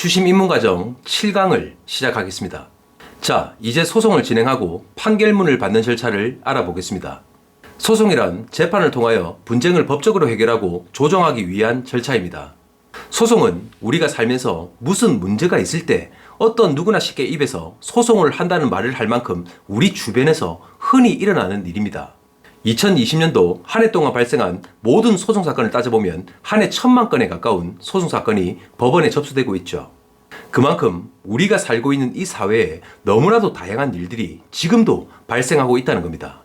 추심 입문 과정 7강을 시작하겠습니다. 자, 이제 소송을 진행하고 판결문을 받는 절차를 알아보겠습니다. 소송이란 재판을 통하여 분쟁을 법적으로 해결하고 조정하기 위한 절차입니다. 소송은 우리가 살면서 무슨 문제가 있을 때 어떤 누구나 쉽게 입에서 소송을 한다는 말을 할 만큼 우리 주변에서 흔히 일어나는 일입니다. 2020년도 한 해 동안 발생한 모든 소송사건을 따져보면 한 해 1000만 건에 가까운 소송사건이 법원에 접수되고 있죠. 그만큼 우리가 살고 있는 이 사회에 너무나도 다양한 일들이 지금도 발생하고 있다는 겁니다.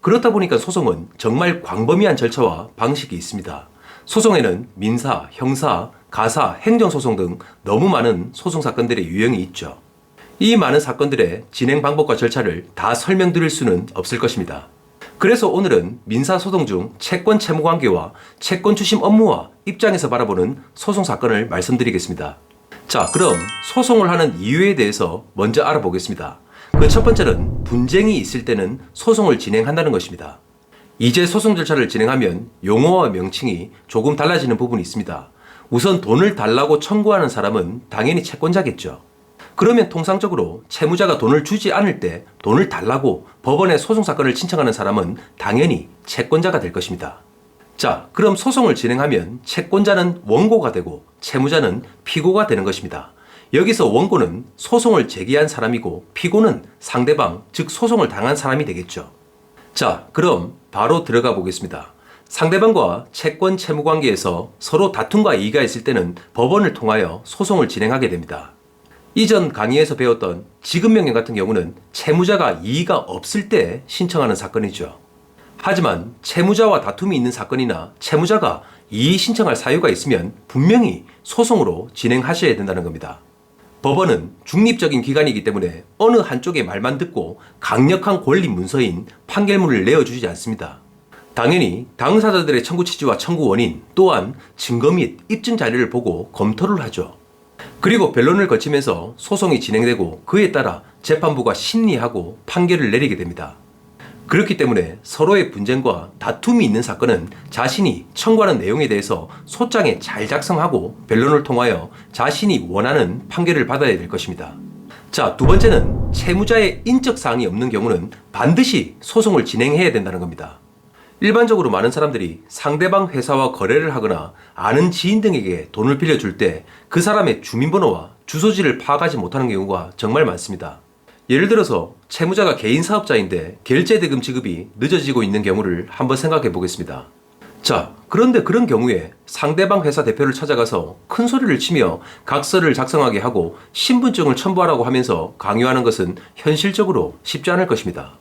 그렇다 보니까 소송은 정말 광범위한 절차와 방식이 있습니다. 소송에는 민사, 형사, 가사, 행정소송 등 너무 많은 소송사건들의 유형이 있죠. 이 많은 사건들의 진행 방법과 절차를 다 설명드릴 수는 없을 것입니다. 그래서 오늘은 민사소송 중 채권 채무관계와 채권 추심 업무와 입장에서 바라보는 소송사건을 말씀드리겠습니다. 자, 그럼 소송을 하는 이유에 대해서 먼저 알아보겠습니다. 그 첫 번째는 분쟁이 있을 때는 소송을 진행한다는 것입니다. 이제 소송 절차를 진행하면 용어와 명칭이 조금 달라지는 부분이 있습니다. 우선 돈을 달라고 청구하는 사람은 당연히 채권자겠죠. 그러면 통상적으로 채무자가 돈을 주지 않을 때 돈을 달라고 법원에 소송사건을 신청하는 사람은 당연히 채권자가 될 것입니다. 자, 그럼 소송을 진행하면 채권자는 원고가 되고 채무자는 피고가 되는 것입니다. 여기서 원고는 소송을 제기한 사람이고 피고는 상대방, 즉 소송을 당한 사람이 되겠죠. 자, 그럼 바로 들어가 보겠습니다. 상대방과 채권 채무 관계에서 서로 다툼과 이의가 있을 때는 법원을 통하여 소송을 진행하게 됩니다. 이전 강의에서 배웠던 지급명령 같은 경우는 채무자가 이의가 없을 때 신청하는 사건이죠. 하지만 채무자와 다툼이 있는 사건이나 채무자가 이의 신청할 사유가 있으면 분명히 소송으로 진행하셔야 된다는 겁니다. 법원은 중립적인 기관이기 때문에 어느 한쪽의 말만 듣고 강력한 권리 문서인 판결문을 내어주지 않습니다. 당연히 당사자들의 청구 취지와 청구 원인 또한 증거 및 입증 자료를 보고 검토를 하죠. 그리고 변론을 거치면서 소송이 진행되고 그에 따라 재판부가 심리하고 판결을 내리게 됩니다. 그렇기 때문에 서로의 분쟁과 다툼이 있는 사건은 자신이 청구하는 내용에 대해서 소장에 잘 작성하고 변론을 통하여 자신이 원하는 판결을 받아야 될 것입니다. 자, 두 번째는 채무자의 인적사항이 없는 경우는 반드시 소송을 진행해야 된다는 겁니다. 일반적으로 많은 사람들이 상대방 회사와 거래를 하거나 아는 지인 등에게 돈을 빌려줄 때 그 사람의 주민번호와 주소지를 파악하지 못하는 경우가 정말 많습니다. 예를 들어서 채무자가 개인 사업자인데 결제대금 지급이 늦어지고 있는 경우를 한번 생각해 보겠습니다. 자, 그런데 그런 경우에 상대방 회사 대표를 찾아가서 큰 소리를 치며 각서를 작성하게 하고 신분증을 첨부하라고 하면서 강요하는 것은 현실적으로 쉽지 않을 것입니다.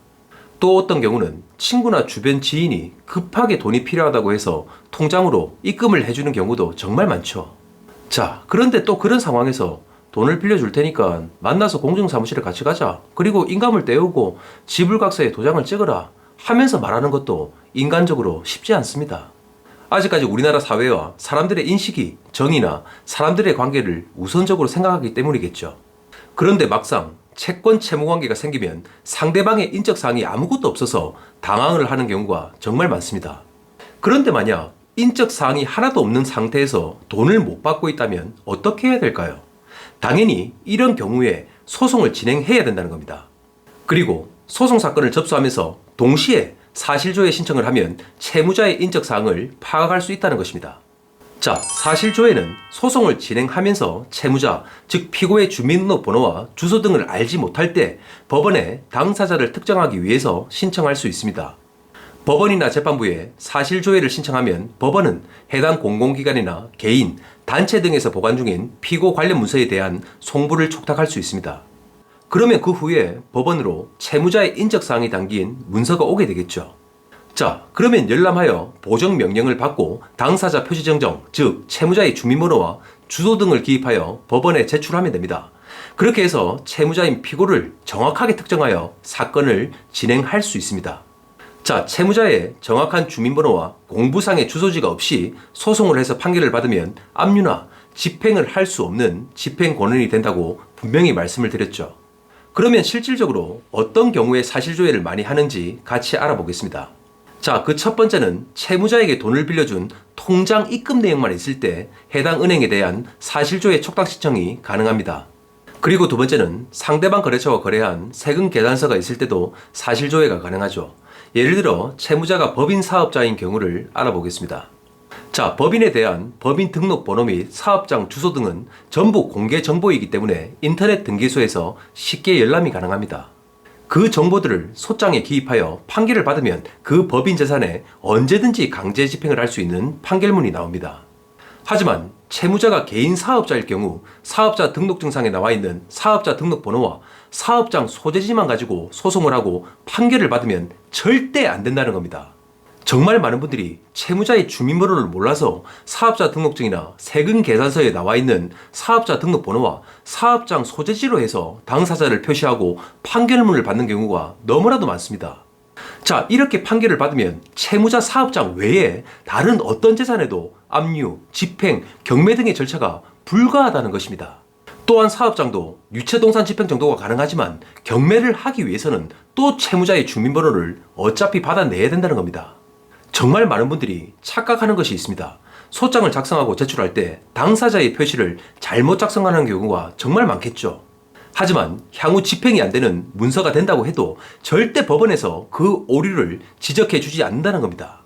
또 어떤 경우는 친구나 주변 지인이 급하게 돈이 필요하다고 해서 통장으로 입금을 해주는 경우도 정말 많죠. 자, 그런데 또 그런 상황에서 돈을 빌려줄 테니까 만나서 공증사무실에 같이 가자. 그리고 인감을 떼우고 지불각서에 도장을 찍어라 하면서 말하는 것도 인간적으로 쉽지 않습니다. 아직까지 우리나라 사회와 사람들의 인식이 정의나 사람들의 관계를 우선적으로 생각하기 때문이겠죠. 그런데 막상 채권 채무 관계가 생기면 상대방의 인적사항이 아무것도 없어서 당황을 하는 경우가 정말 많습니다. 그런데 만약 인적사항이 하나도 없는 상태에서 돈을 못 받고 있다면 어떻게 해야 될까요? 당연히 이런 경우에 소송을 진행해야 된다는 겁니다. 그리고 소송사건을 접수하면서 동시에 사실조회 신청을 하면 채무자의 인적사항을 파악할 수 있다는 것입니다. 자, 사실조회는 소송을 진행하면서 채무자, 즉 피고의 주민등록번호와 주소 등을 알지 못할 때 법원에 당사자를 특정하기 위해서 신청할 수 있습니다. 법원이나 재판부에 사실조회를 신청하면 법원은 해당 공공기관이나 개인, 단체 등에서 보관 중인 피고 관련 문서에 대한 송부를 촉탁할 수 있습니다. 그러면 그 후에 법원으로 채무자의 인적사항이 담긴 문서가 오게 되겠죠. 자, 그러면 열람하여 보정명령을 받고 당사자 표시정정, 즉 채무자의 주민번호와 주소 등을 기입하여 법원에 제출하면 됩니다. 그렇게 해서 채무자인 피고를 정확하게 특정하여 사건을 진행할 수 있습니다. 자, 채무자의 정확한 주민번호와 공부상의 주소지가 없이 소송을 해서 판결을 받으면 압류나 집행을 할 수 없는 집행권한이 된다고 분명히 말씀을 드렸죠. 그러면 실질적으로 어떤 경우에 사실조회를 많이 하는지 같이 알아보겠습니다. 자, 그 첫 번째는 채무자에게 돈을 빌려준 통장 입금 내역만 있을 때 해당 은행에 대한 사실조회 촉탁 신청이 가능합니다. 그리고 두 번째는 상대방 거래처와 거래한 세금 계산서가 있을 때도 사실조회가 가능하죠. 예를 들어 채무자가 법인 사업자인 경우를 알아보겠습니다. 자, 법인에 대한 법인 등록번호 및 사업장 주소 등은 전부 공개 정보이기 때문에 인터넷 등기소에서 쉽게 열람이 가능합니다. 그 정보들을 소장에 기입하여 판결을 받으면 그 법인 재산에 언제든지 강제 집행을 할 수 있는 판결문이 나옵니다. 하지만 채무자가 개인 사업자일 경우 사업자 등록증상에 나와 있는 사업자 등록번호와 사업장 소재지만 가지고 소송을 하고 판결을 받으면 절대 안 된다는 겁니다. 정말 많은 분들이 채무자의 주민번호를 몰라서 사업자 등록증이나 세금 계산서에 나와 있는 사업자 등록번호와 사업장 소재지로 해서 당사자를 표시하고 판결문을 받는 경우가 너무나도 많습니다. 자, 이렇게 판결을 받으면 채무자 사업장 외에 다른 어떤 재산에도 압류, 집행, 경매 등의 절차가 불가하다는 것입니다. 또한 사업장도 유체동산 집행 정도가 가능하지만 경매를 하기 위해서는 또 채무자의 주민번호를 어차피 받아내야 된다는 겁니다. 정말 많은 분들이 착각하는 것이 있습니다. 소장을 작성하고 제출할 때 당사자의 표시를 잘못 작성하는 경우가 정말 많겠죠. 하지만 향후 집행이 안 되는 문서가 된다고 해도 절대 법원에서 그 오류를 지적해 주지 않는다는 겁니다.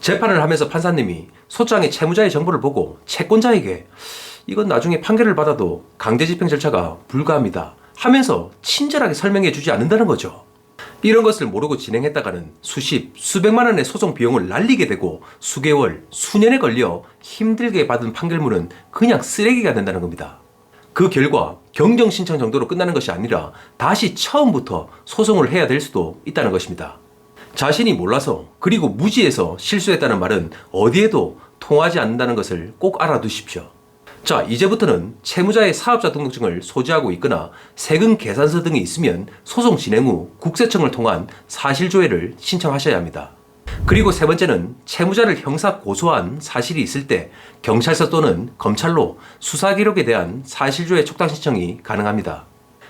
재판을 하면서 판사님이 소장의 채무자의 정보를 보고 채권자에게 이건 나중에 판결을 받아도 강제 집행 절차가 불가합니다 하면서 친절하게 설명해 주지 않는다는 거죠. 이런 것을 모르고 진행했다가는 수십, 수백만 원의 소송 비용을 날리게 되고 수개월, 수년에 걸려 힘들게 받은 판결문은 그냥 쓰레기가 된다는 겁니다. 그 결과 경정 신청 정도로 끝나는 것이 아니라 다시 처음부터 소송을 해야 될 수도 있다는 것입니다. 자신이 몰라서 그리고 무지해서 실수했다는 말은 어디에도 통하지 않는다는 것을 꼭 알아두십시오. 자, 이제부터는 채무자의 사업자 등록증을 소지하고 있거나 세금 계산서 등이 있으면 소송 진행 후 국세청을 통한 사실조회를 신청하셔야 합니다. 그리고 세 번째는 채무자를 형사 고소한 사실이 있을 때 경찰서 또는 검찰로 수사 기록에 대한 사실조회 촉탁 신청이 가능합니다.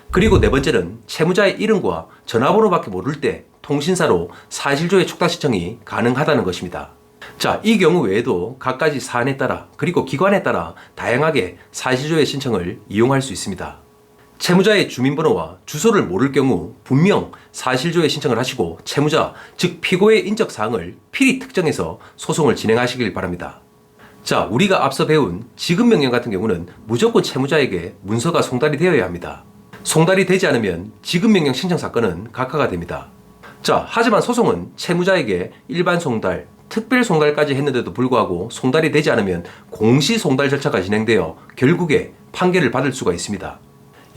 그리고 네 번째는 채무자의 이름과 전화번호밖에 모를 때 통신사로 사실조회 촉탁 신청이 가능하다는 것입니다. 자, 이 경우 외에도 각가지 사안에 따라 그리고 기관에 따라 다양하게 사실조회 신청을 이용할 수 있습니다. 채무자의 주민번호와 주소를 모를 경우 분명 사실조회 신청을 하시고 채무자, 즉 피고의 인적사항을 필히 특정해서 소송을 진행하시길 바랍니다. 자, 우리가 앞서 배운 지급명령 같은 경우는 무조건 채무자에게 문서가 송달이 되어야 합니다. 송달이 되지 않으면 지급명령 신청 사건은 각하가 됩니다. 자, 하지만 소송은 채무자에게 일반 송달, 특별 송달까지 했는데도 불구하고 송달이 되지 않으면 공시 송달 절차가 진행되어 결국에 판결을 받을 수가 있습니다.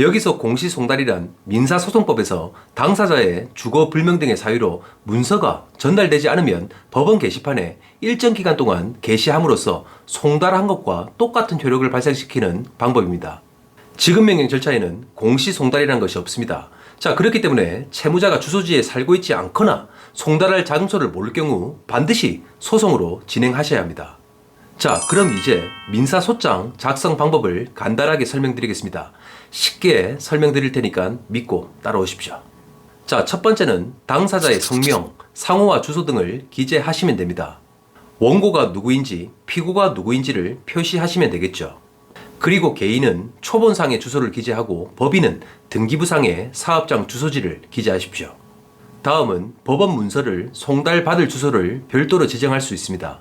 여기서 공시 송달이란 민사소송법에서 당사자의 주거 불명 등의 사유로 문서가 전달되지 않으면 법원 게시판에 일정 기간 동안 게시함으로써 송달한 것과 똑같은 효력을 발생시키는 방법입니다. 지급명령 절차에는 공시 송달이라는 것이 없습니다. 자, 그렇기 때문에 채무자가 주소지에 살고 있지 않거나 송달할 장소를 모를 경우 반드시 소송으로 진행하셔야 합니다. 자, 그럼 이제 민사소장 작성 방법을 간단하게 설명드리겠습니다. 쉽게 설명드릴 테니까 믿고 따라오십시오. 자, 첫 번째는 당사자의 성명, 상호와 주소 등을 기재하시면 됩니다. 원고가 누구인지, 피고가 누구인지를 표시하시면 되겠죠. 그리고 개인은 초본상의 주소를 기재하고 법인은 등기부상의 사업장 주소지를 기재하십시오. 다음은 법원 문서를 송달받을 주소를 별도로 지정할 수 있습니다.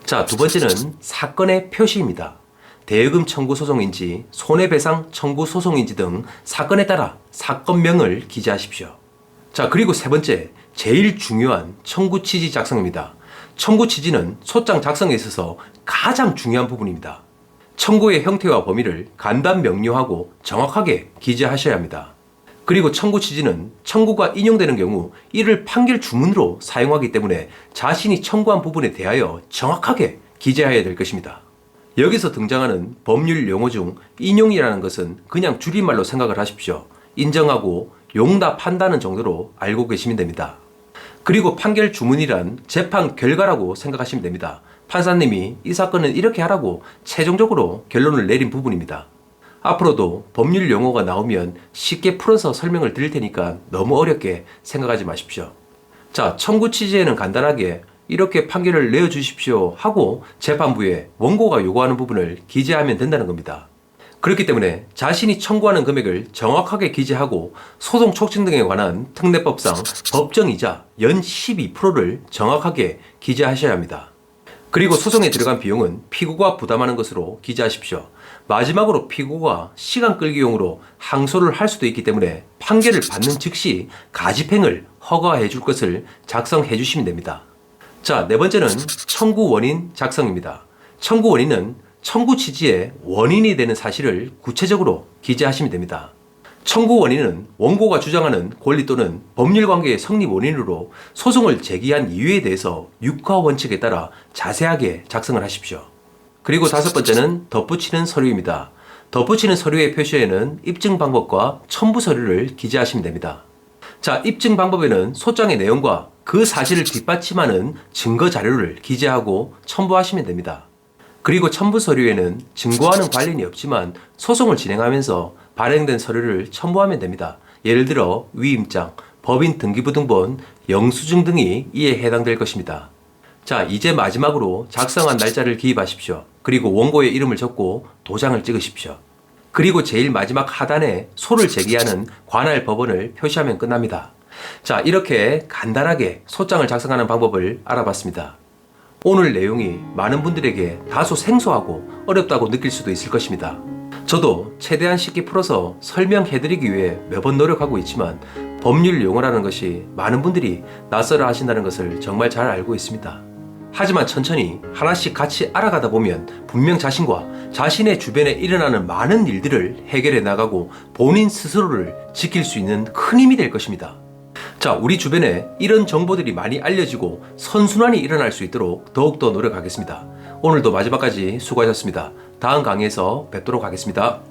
자, 두 번째는 사건의 표시입니다. 대여금 청구 소송인지 손해배상 청구 소송인지 등 사건에 따라 사건명을 기재하십시오. 자, 그리고 세 번째, 제일 중요한 청구 취지 작성입니다. 청구 취지는 소장 작성에 있어서 가장 중요한 부분입니다. 청구의 형태와 범위를 간단 명료하고 정확하게 기재하셔야 합니다. 그리고 청구 취지는 청구가 인용되는 경우 이를 판결 주문으로 사용하기 때문에 자신이 청구한 부분에 대하여 정확하게 기재해야 될 것입니다. 여기서 등장하는 법률 용어 중 인용이라는 것은 그냥 줄임말로 생각을 하십시오. 인정하고 용납한다는 정도로 알고 계시면 됩니다. 그리고 판결 주문이란 재판 결과라고 생각하시면 됩니다. 판사님이 이 사건은 이렇게 하라고 최종적으로 결론을 내린 부분입니다. 앞으로도 법률 용어가 나오면 쉽게 풀어서 설명을 드릴 테니까 너무 어렵게 생각하지 마십시오. 자, 청구 취지에는 간단하게 이렇게 판결을 내어주십시오 하고 재판부에 원고가 요구하는 부분을 기재하면 된다는 겁니다. 그렇기 때문에 자신이 청구하는 금액을 정확하게 기재하고 소송 촉진 등에 관한 특례법상 법정이자 연 12%를 정확하게 기재하셔야 합니다. 그리고 소송에 들어간 비용은 피고가 부담하는 것으로 기재하십시오. 마지막으로 피고가 시간 끌기용으로 항소를 할 수도 있기 때문에 판결을 받는 즉시 가집행을 허가해 줄 것을 작성해 주시면 됩니다. 자, 네 번째는 청구 원인 작성입니다. 청구 원인은 청구 취지의 원인이 되는 사실을 구체적으로 기재하시면 됩니다. 청구 원인은 원고가 주장하는 권리 또는 법률 관계의 성립 원인으로 소송을 제기한 이유에 대해서 육하 원칙에 따라 자세하게 작성을 하십시오. 그리고 다섯 번째는 덧붙이는 서류입니다. 덧붙이는 서류의 표시에는 입증 방법과 첨부 서류를 기재하시면 됩니다. 자, 입증 방법에는 소장의 내용과 그 사실을 뒷받침하는 증거 자료를 기재하고 첨부하시면 됩니다. 그리고 첨부 서류에는 증거와는 관련이 없지만 소송을 진행하면서 발행된 서류를 첨부하면 됩니다. 예를 들어 위임장, 법인 등기부등본, 영수증 등이 이에 해당될 것입니다. 자, 이제 마지막으로 작성한 날짜를 기입하십시오. 그리고 원고의 이름을 적고 도장을 찍으십시오. 그리고 제일 마지막 하단에 소를 제기하는 관할 법원을 표시하면 끝납니다. 자, 이렇게 간단하게 소장을 작성하는 방법을 알아봤습니다. 오늘 내용이 많은 분들에게 다소 생소하고 어렵다고 느낄 수도 있을 것입니다. 저도 최대한 쉽게 풀어서 설명해드리기 위해 매번 노력하고 있지만 법률 용어라는 것이 많은 분들이 낯설어 하신다는 것을 정말 잘 알고 있습니다. 하지만 천천히 하나씩 같이 알아가다 보면 분명 자신과 자신의 주변에 일어나는 많은 일들을 해결해 나가고 본인 스스로를 지킬 수 있는 큰 힘이 될 것입니다. 자, 우리 주변에 이런 정보들이 많이 알려지고 선순환이 일어날 수 있도록 더욱더 노력하겠습니다. 오늘도 마지막까지 수고하셨습니다. 다음 강의에서 뵙도록 하겠습니다.